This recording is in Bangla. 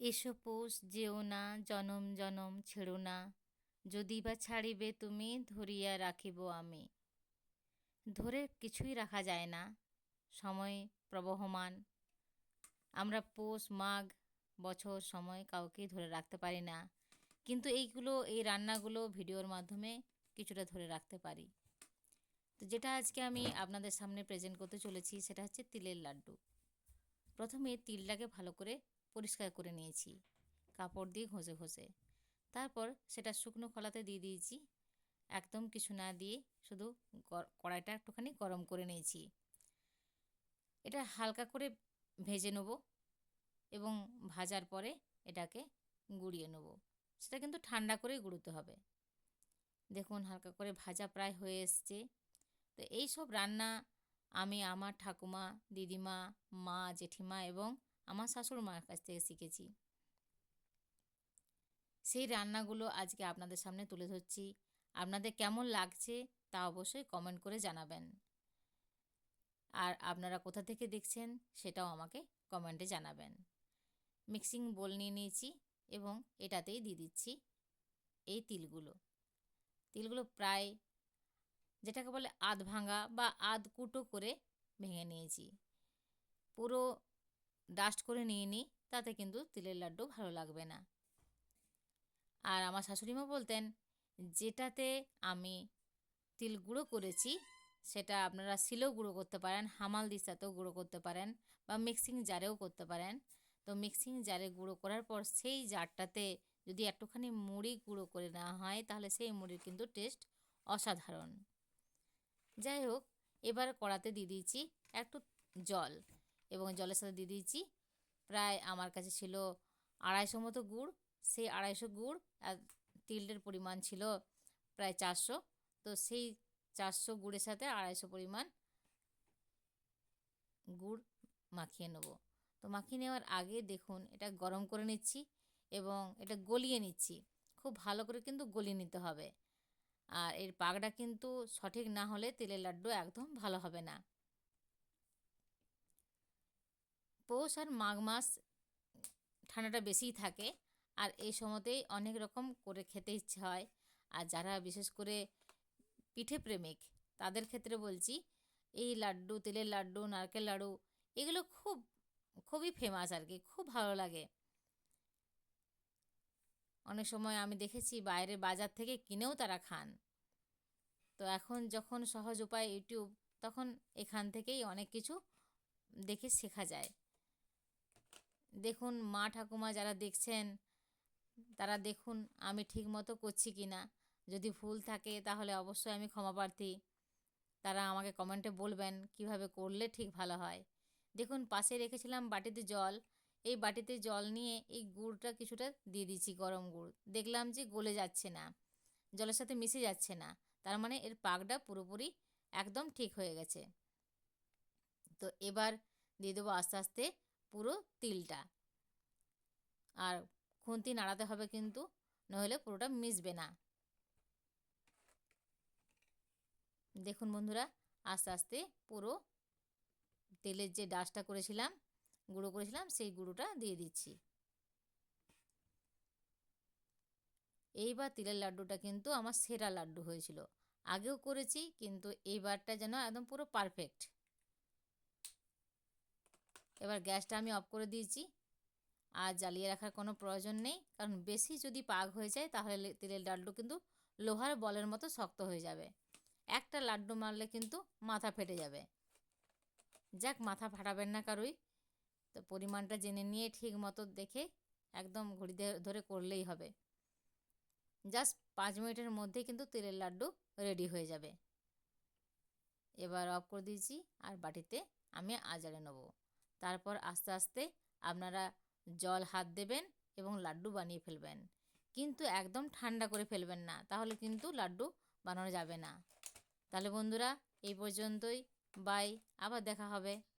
এসো পৌষ যেও না, জনম জনম ছেড়ো না, যদি বা ছাড়িবে তুমি, ধরিয়া রাখিব আমি। ধরে কিছুই রাখা যায় না, সময় প্রবহমান। আমরা পৌষ মাঘ বছর সময় কাউকেই ধরে রাখতে পারি না, কিন্তু এই রান্নাগুলো ভিডিওর মাধ্যমে কিছুটা ধরে রাখতে পারি। তো যেটা আজকে আমি আপনাদের সামনে প্রেজেন্ট করতে চলেছি সেটা হচ্ছে তিলের লাড্ডু। প্রথমে তিলটাকে ভালো করে পরিষ্কার করে নিয়েছি কাপড় দিয়ে ঘষে ঘষে। তারপর সেটা শুকনো খোলাতে দিয়ে দিয়েছি, একদম কিছু না দিয়ে, শুধু কড়াইটা একটুখানি গরম করে নিয়েছি। এটা হালকা করে ভেজে নেব এবং ভাজার পরে এটাকে গুঁড়িয়ে নেব। সেটা কিন্তু ঠান্ডা করেই গুঁড়োতে হবে। দেখুন হালকা করে ভাজা প্রায় হয়ে এসছে। তো এই সব রান্না আমি আমার ঠাকুমা, দিদিমা, মা, জেঠিমা এবং আমার শাশুড় মায়ের কাছ থেকে শিখেছি। সেই রান্নাগুলো আজকে আপনাদের সামনে তুলে ধরছি। আপনাদের কেমন লাগছে তা অবশ্যই কমেন্ট করে জানাবেন। আর আপনারা কোথা থেকে দেখছেন সেটাও আমাকে কমেন্টে জানাবেন। মিক্সিং বোল নিয়ে নিয়েছি এবং এটাতেই দিয়ে দিচ্ছি এই তিলগুলো। তিলগুলো প্রায় যেটাকে বলে আধ ভাঙা বা আধ কুটো করে ভেঙে নিয়েছি। পুরো ডাস্ট করে নিয়ে নিই, তাতে কিন্তু তিলের লাড্ডু ভালো লাগবে না। আর আমার শাশুড়িমা বলতেন, যেটাতে আমি তিল গুঁড়ো করেছি সেটা আপনারা শিলেও গুঁড়ো করতে পারেন, হামাল দিস্তাতেও গুঁড়ো করতে পারেন, বা মিক্সিং জারেও করতে পারেন। তো মিক্সিং জারে গুঁড়ো করার পর সেই জারটাতে যদি একটুখানি মুড়ি গুঁড়ো করে নেওয়া হয়, তাহলে সেই মুড়ির কিন্তু টেস্ট অসাধারণ। যাই হোক, এবার কড়াতে দিয়ে দিয়েছি একটু জল এবং জলের সাথে দিয়ে দিয়েছি প্রায়, আমার কাছে ছিল 250 মতো গুড়। সেই 250 গুড় আর তিলের পরিমাণ ছিল প্রায় 400। তো সেই 400 গুড়ের সাথে 250 পরিমাণ গুড় মাখিয়ে নেব। তো মাখিয়ে নেওয়ার আগে দেখুন এটা গরম করে নিচ্ছি এবং এটা গলিয়ে নিচ্ছি। খুব ভালো করে কিন্তু গলিয়ে নিতে হবে। আর এর পাগটা কিন্তু সঠিক না হলে তিলের লাড্ডু একদম ভালো হবে না। পৌষ আর মাঘ মাস ঠান্ডাটা বেশিই থাকে, আর এই সময়তেই অনেক রকম করে খেতে ইচ্ছে হয়। আর যারা বিশেষ করে পিঠে প্রেমিক তাদের ক্ষেত্রে বলছি, এই লাড্ডু, তিলের লাড্ডু, নারকেল লাড়ু, এগুলো খুবই ফেমাস আর কি, খুব ভালো লাগে। অনেক সময় আমি দেখেছি বাইরে বাজার থেকে কিনেও তারা খান। তো এখন যখন সহজ উপায় ইউটিউব, তখন এখান থেকেই অনেক কিছু দেখে শেখা যায়। দেখুন মা ঠাকুমা যারা দেখছেন তারা দেখুন আমি ঠিক মতো করছি কি না। যদি ভুল থাকে তাহলে অবশ্যই আমি ক্ষমা প্রার্থী। তারা আমাকে কমেন্টে বলবেন কিভাবে করলে ঠিক ভালো হয়। দেখুন পাশে রেখেছিলাম বাটিতে জল, এই বাটিতে জল নিয়ে এই গুড়টা কিছুটা দিয়ে দিচ্ছি, গরম গুড়। দেখলাম যে গলে যাচ্ছে না, জলের সাথে মিশে যাচ্ছে না, তার মানে এর পাকটা পুরোপুরি একদম ঠিক হয়ে গেছে। তো এবার দিয়ে দেবো আস্তে আস্তে পুরো তিলটা। আর খুন্তি নাড়াতে হবে কিন্তু, নইলে পুরোটা মিশবে না। দেখুন বন্ধুরা, আস্তে আস্তে পুরো তেলের যে ডাস্টটা করেছিলাম, গুঁড়ো করেছিলাম, সেই গুঁড়োটা দিয়ে দিচ্ছি। এইবার তিলের লাড্ডুটা কিন্তু আমার সেরা লাড্ডু হয়েছিল। আগেও করেছি কিন্তু এইবারটা যেন একদম পুরো পারফেক্ট। এবার গ্যাসটা আমি অফ করে দিয়েছি। আর জ্বালিয়ে রাখার কোনো প্রয়োজন নেই, কারণ বেশি যদি পাক হয়ে যায় তাহলে তিলের লাড্ডু কিন্তু লোহার বলের মতো শক্ত হয়ে যাবে। একটা লাড্ডু মারলে কিন্তু মাথা ফেটে যাবে। যাক, মাথা ফাটাবেন না কারোই। তো পরিমাণটা জেনে নিয়ে ঠিক মতো দেখে একদম ঘড়ি ধরে করলেই হবে। জাস্ট 5 মিনিটের মধ্যেই কিন্তু তিলের লাড্ডু রেডি হয়ে যাবে। এবার অফ করে দিয়েছি আর বাটিতে আমি আজারে নেব। তারপর আস্তে আস্তে আপনারা জল হাত দেবেন এবং লাড্ডু বানিয়ে ফেলবেন, কিন্তু একদম ঠান্ডা করে ফেলবেন না, তাহলে কিন্তু লাড্ডু বানানো যাবে না। তাহলে বন্ধুরা এই পর্যন্তই, বাই, আবার দেখা হবে।